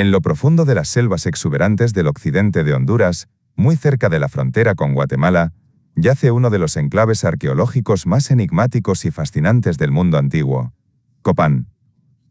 En lo profundo de las selvas exuberantes del occidente de Honduras, muy cerca de la frontera con Guatemala, yace uno de los enclaves arqueológicos más enigmáticos y fascinantes del mundo antiguo: Copán.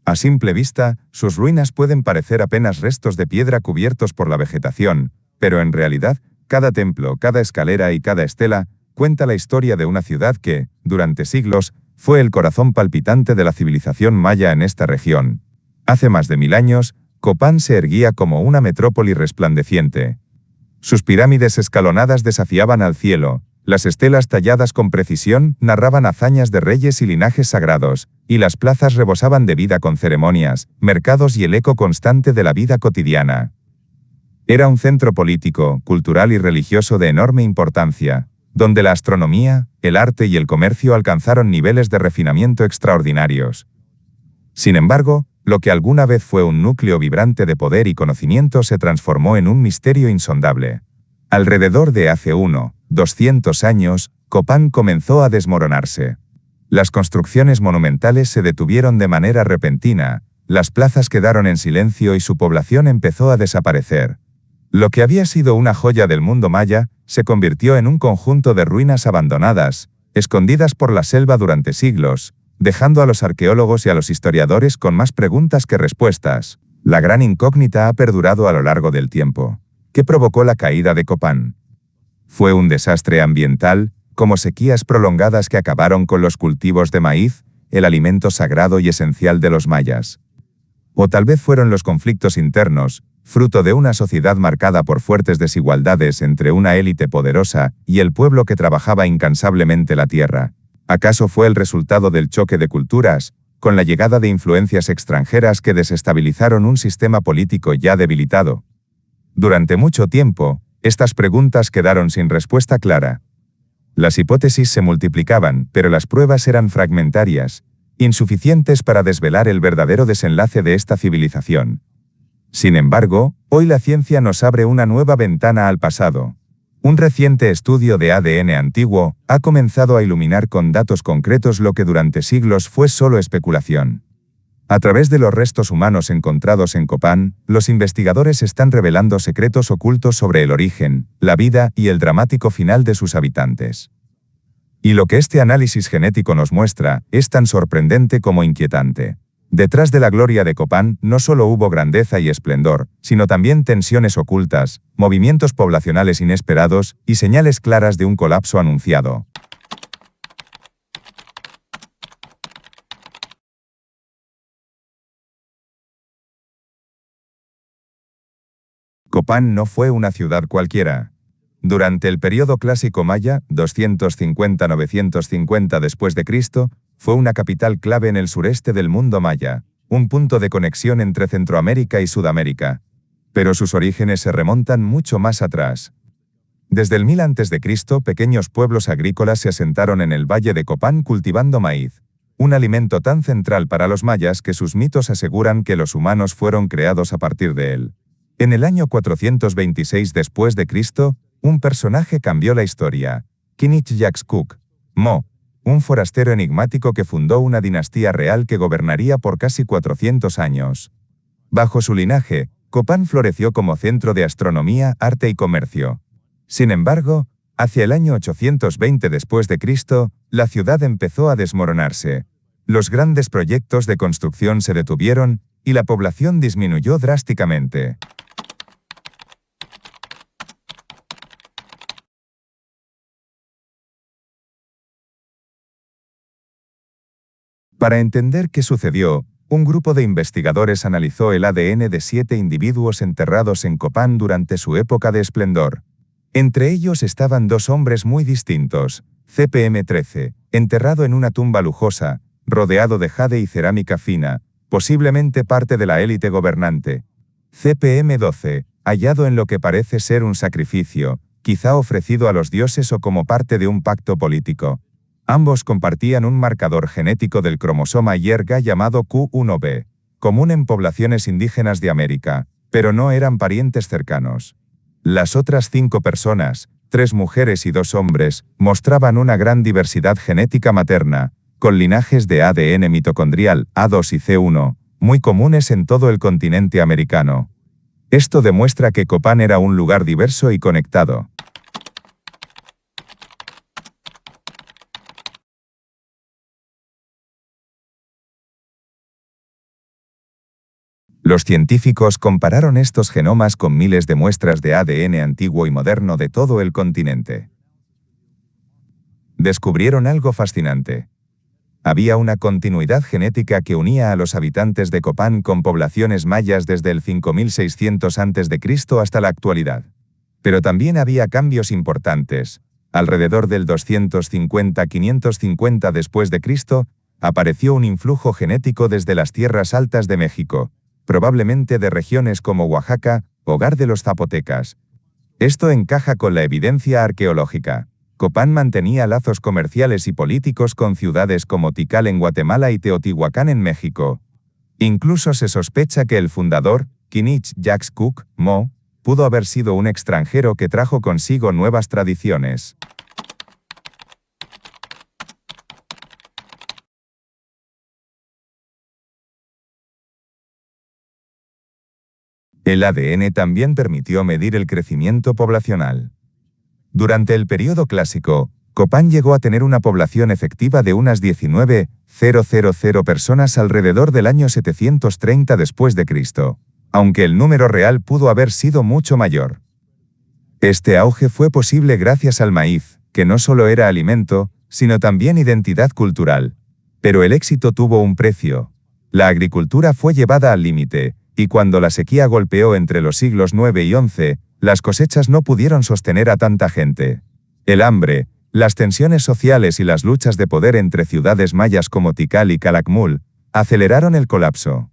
A simple vista, sus ruinas pueden parecer apenas restos de piedra cubiertos por la vegetación, pero en realidad, cada templo, cada escalera y cada estela cuenta la historia de una ciudad que, durante siglos, fue el corazón palpitante de la civilización maya en esta región. Hace más de 1000 años, Copán se erguía como una metrópoli resplandeciente. Sus pirámides escalonadas desafiaban al cielo, las estelas talladas con precisión narraban hazañas de reyes y linajes sagrados, y las plazas rebosaban de vida con ceremonias, mercados y el eco constante de la vida cotidiana. Era un centro político, cultural y religioso de enorme importancia, donde la astronomía, el arte y el comercio alcanzaron niveles de refinamiento extraordinarios. Sin embargo, lo que alguna vez fue un núcleo vibrante de poder y conocimiento se transformó en un misterio insondable. Alrededor de hace 200 años, Copán comenzó a desmoronarse. Las construcciones monumentales se detuvieron de manera repentina, las plazas quedaron en silencio y su población empezó a desaparecer. Lo que había sido una joya del mundo maya, se convirtió en un conjunto de ruinas abandonadas, escondidas por la selva durante siglos, dejando a los arqueólogos y a los historiadores con más preguntas que respuestas. La gran incógnita ha perdurado a lo largo del tiempo. ¿Qué provocó la caída de Copán? ¿Fue un desastre ambiental, como sequías prolongadas que acabaron con los cultivos de maíz, el alimento sagrado y esencial de los mayas? ¿O tal vez fueron los conflictos internos, fruto de una sociedad marcada por fuertes desigualdades entre una élite poderosa y el pueblo que trabajaba incansablemente la tierra? ¿Acaso fue el resultado del choque de culturas, con la llegada de influencias extranjeras que desestabilizaron un sistema político ya debilitado? Durante mucho tiempo, estas preguntas quedaron sin respuesta clara. Las hipótesis se multiplicaban, pero las pruebas eran fragmentarias, insuficientes para desvelar el verdadero desenlace de esta civilización. Sin embargo, hoy la ciencia nos abre una nueva ventana al pasado. Un reciente estudio de ADN antiguo ha comenzado a iluminar con datos concretos lo que durante siglos fue solo especulación. A través de los restos humanos encontrados en Copán, los investigadores están revelando secretos ocultos sobre el origen, la vida y el dramático final de sus habitantes. Y lo que este análisis genético nos muestra es tan sorprendente como inquietante. Detrás de la gloria de Copán no solo hubo grandeza y esplendor, sino también tensiones ocultas, movimientos poblacionales inesperados y señales claras de un colapso anunciado. Copán no fue una ciudad cualquiera. Durante el período clásico maya, 250–950 después de Cristo, fue una capital clave en el sureste del mundo maya, un punto de conexión entre Centroamérica y Sudamérica. Pero sus orígenes se remontan mucho más atrás. Desde el 1000 a.C., pequeños pueblos agrícolas se asentaron en el valle de Copán cultivando maíz, un alimento tan central para los mayas que sus mitos aseguran que los humanos fueron creados a partir de él. En el año 426 después de Cristo, un personaje cambió la historia: Kinichyaxcuc, Mo, un forastero enigmático que fundó una dinastía real que gobernaría por casi 400 años. Bajo su linaje, Copán floreció como centro de astronomía, arte y comercio. Sin embargo, hacia el año 820 después de Cristo, la ciudad empezó a desmoronarse. Los grandes proyectos de construcción se detuvieron y la población disminuyó drásticamente. Para entender qué sucedió, un grupo de investigadores analizó el ADN de 7 individuos enterrados en Copán durante su época de esplendor. Entre ellos estaban 2 hombres muy distintos: CPM-13, enterrado en una tumba lujosa, rodeado de jade y cerámica fina, posiblemente parte de la élite gobernante; CPM-12, hallado en lo que parece ser un sacrificio, quizá ofrecido a los dioses o como parte de un pacto político. Ambos compartían un marcador genético del cromosoma Y llamado Q1b, común en poblaciones indígenas de América, pero no eran parientes cercanos. Las otras 5 personas, 3 mujeres y 2 hombres, mostraban una gran diversidad genética materna, con linajes de ADN mitocondrial A2 y C1, muy comunes en todo el continente americano. Esto demuestra que Copán era un lugar diverso y conectado. Los científicos compararon estos genomas con miles de muestras de ADN antiguo y moderno de todo el continente. Descubrieron algo fascinante. Había una continuidad genética que unía a los habitantes de Copán con poblaciones mayas desde el 5600 a.C. hasta la actualidad. Pero también había cambios importantes. Alrededor del 250-550 después de Cristo, apareció un influjo genético desde las tierras altas de México, probablemente de regiones como Oaxaca, hogar de los zapotecas. Esto encaja con la evidencia arqueológica. Copán mantenía lazos comerciales y políticos con ciudades como Tikal en Guatemala y Teotihuacán en México. Incluso se sospecha que el fundador, Kinich Jacques Cook, Mo, pudo haber sido un extranjero que trajo consigo nuevas tradiciones. El ADN también permitió medir el crecimiento poblacional. Durante el período clásico, Copán llegó a tener una población efectiva de unas 19.000 personas alrededor del año 730 después de Cristo, aunque el número real pudo haber sido mucho mayor. Este auge fue posible gracias al maíz, que no solo era alimento, sino también identidad cultural. Pero el éxito tuvo un precio. La agricultura fue llevada al límite, y cuando la sequía golpeó entre los siglos IX y XI, las cosechas no pudieron sostener a tanta gente. El hambre, las tensiones sociales y las luchas de poder entre ciudades mayas como Tikal y Calakmul aceleraron el colapso.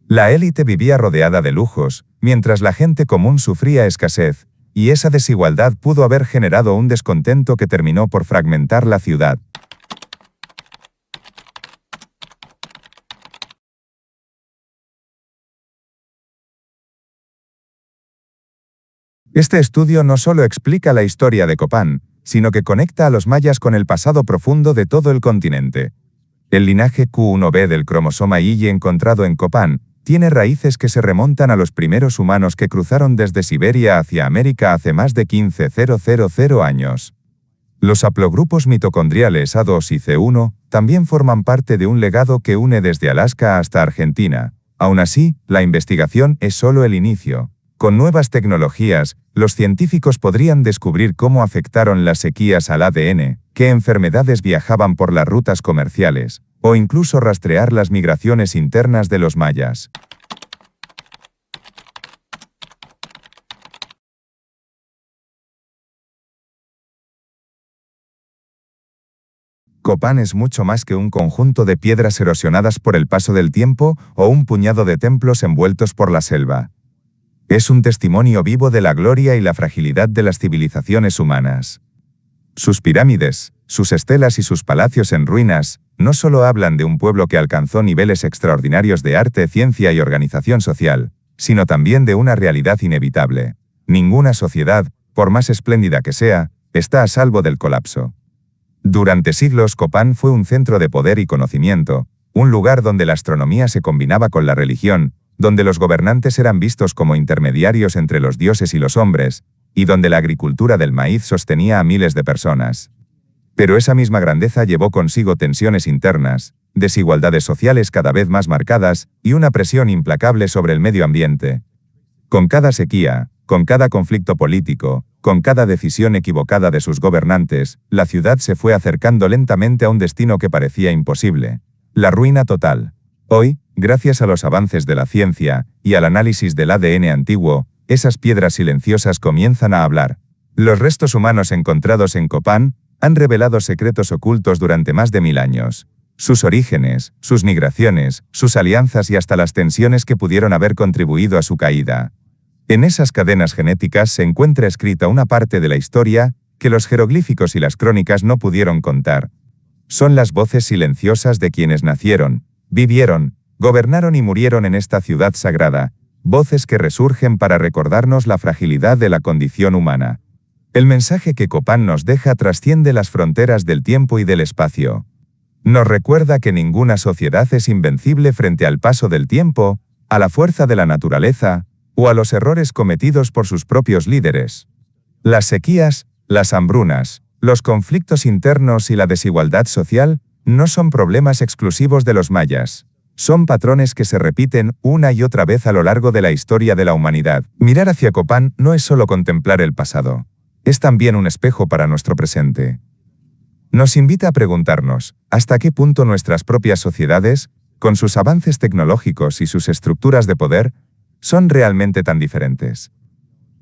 La élite vivía rodeada de lujos, mientras la gente común sufría escasez, y esa desigualdad pudo haber generado un descontento que terminó por fragmentar la ciudad. Este estudio no solo explica la historia de Copán, sino que conecta a los mayas con el pasado profundo de todo el continente. El linaje Q1b del cromosoma Y encontrado en Copán tiene raíces que se remontan a los primeros humanos que cruzaron desde Siberia hacia América hace más de 15.000 años. Los haplogrupos mitocondriales A2 y C1 también forman parte de un legado que une desde Alaska hasta Argentina. Aún así, la investigación es solo el inicio. Con nuevas tecnologías, los científicos podrían descubrir cómo afectaron las sequías al ADN, qué enfermedades viajaban por las rutas comerciales, o incluso rastrear las migraciones internas de los mayas. Copán es mucho más que un conjunto de piedras erosionadas por el paso del tiempo o un puñado de templos envueltos por la selva. Es un testimonio vivo de la gloria y la fragilidad de las civilizaciones humanas. Sus pirámides, sus estelas y sus palacios en ruinas no solo hablan de un pueblo que alcanzó niveles extraordinarios de arte, ciencia y organización social, sino también de una realidad inevitable. Ninguna sociedad, por más espléndida que sea, está a salvo del colapso. Durante siglos Copán fue un centro de poder y conocimiento, un lugar donde la astronomía se combinaba con la religión, donde los gobernantes eran vistos como intermediarios entre los dioses y los hombres, y donde la agricultura del maíz sostenía a miles de personas. Pero esa misma grandeza llevó consigo tensiones internas, desigualdades sociales cada vez más marcadas y una presión implacable sobre el medio ambiente. Con cada sequía, con cada conflicto político, con cada decisión equivocada de sus gobernantes, la ciudad se fue acercando lentamente a un destino que parecía imposible: la ruina total. Hoy, gracias a los avances de la ciencia y al análisis del ADN antiguo, esas piedras silenciosas comienzan a hablar. Los restos humanos encontrados en Copán han revelado secretos ocultos durante más de 1000 años. Sus orígenes, sus migraciones, sus alianzas y hasta las tensiones que pudieron haber contribuido a su caída. En esas cadenas genéticas se encuentra escrita una parte de la historia que los jeroglíficos y las crónicas no pudieron contar. Son las voces silenciosas de quienes nacieron, vivieron, gobernaron y murieron en esta ciudad sagrada, voces que resurgen para recordarnos la fragilidad de la condición humana. El mensaje que Copán nos deja trasciende las fronteras del tiempo y del espacio. Nos recuerda que ninguna sociedad es invencible frente al paso del tiempo, a la fuerza de la naturaleza, o a los errores cometidos por sus propios líderes. Las sequías, las hambrunas, los conflictos internos y la desigualdad social no son problemas exclusivos de los mayas. Son patrones que se repiten una y otra vez a lo largo de la historia de la humanidad. Mirar hacia Copán no es solo contemplar el pasado, es también un espejo para nuestro presente. Nos invita a preguntarnos, ¿hasta qué punto nuestras propias sociedades, con sus avances tecnológicos y sus estructuras de poder, son realmente tan diferentes?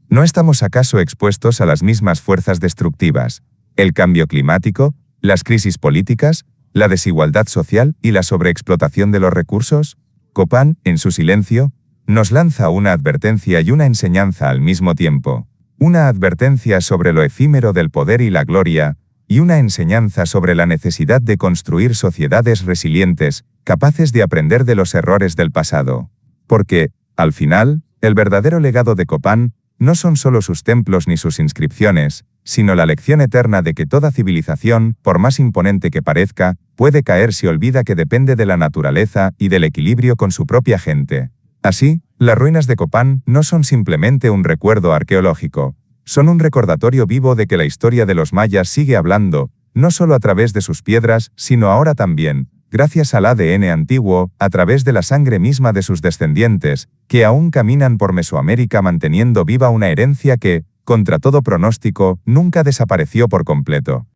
¿No estamos acaso expuestos a las mismas fuerzas destructivas, el cambio climático, las crisis políticas, la desigualdad social y la sobreexplotación de los recursos? Copán, en su silencio, nos lanza una advertencia y una enseñanza al mismo tiempo. Una advertencia sobre lo efímero del poder y la gloria, y una enseñanza sobre la necesidad de construir sociedades resilientes, capaces de aprender de los errores del pasado. Porque, al final, el verdadero legado de Copán no son solo sus templos ni sus inscripciones, sino la lección eterna de que toda civilización, por más imponente que parezca, puede caer si olvida que depende de la naturaleza y del equilibrio con su propia gente. Así, las ruinas de Copán no son simplemente un recuerdo arqueológico, son un recordatorio vivo de que la historia de los mayas sigue hablando, no solo a través de sus piedras, sino ahora también, gracias al ADN antiguo, a través de la sangre misma de sus descendientes, que aún caminan por Mesoamérica manteniendo viva una herencia que, contra todo pronóstico, nunca desapareció por completo.